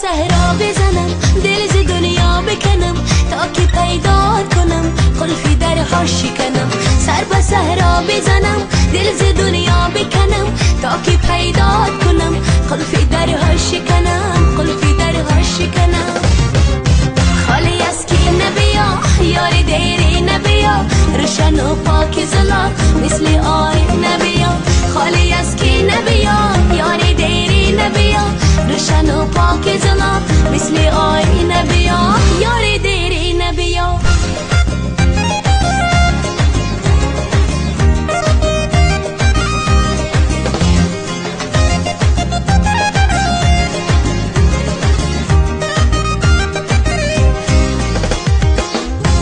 صحرا بزنم دل ز دنیا بکنم تا که پیدا کنم قلفی درها شکنم. سر به صحرا بزنم دل ز دنیا بکنم تا که پیدا کنم قلفی درها شکنم. قلفی درها شکنم. خالی از کی نبیا یاری دیری نبیا روشن و پاک زلا مثل آی نبیا. خالی از کی نبیا یاری دیری نبیا روشن و پاک زلا مثل آی نبیا. یاری دیری نبیا.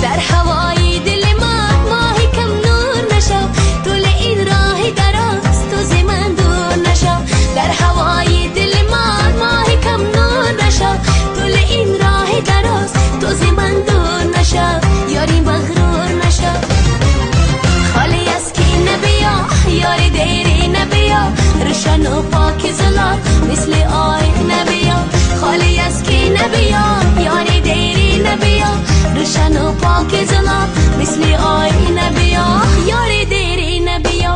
در هوای دل ما ماهی کم نور نشو طول این راه دراز تو ز من دور نشو. در هوای دل ما ماهی کم نور نشو طول این راه دراز تو ز من دور نشو. یاری مغرور نشو. خالی از کی نبیا یاری دیری نبیا روشن و پاک زلا مثل آی نبیا. خالی از کی نبیا یاری دیری نبیا روشن و پاک زلا مثل آی نبیا. یاری دیری نبیا.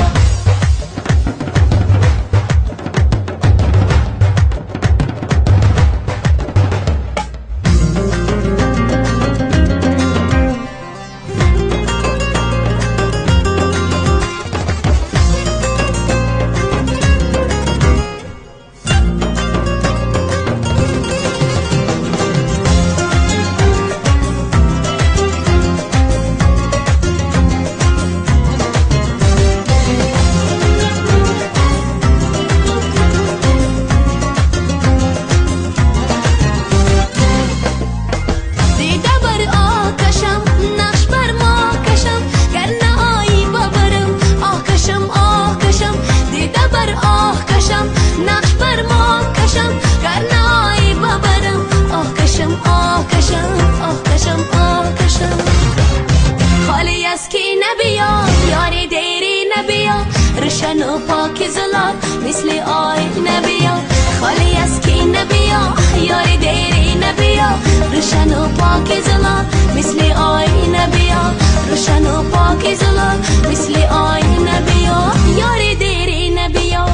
روشن و پاک زلا مثل آی نبیا. خالی از کی نبیا یاری دیری نبیا روشن و پاک زلا مثل آی نبیا. روشن و پاک زلا مثل آی نبیا. یاری دیری نبیا.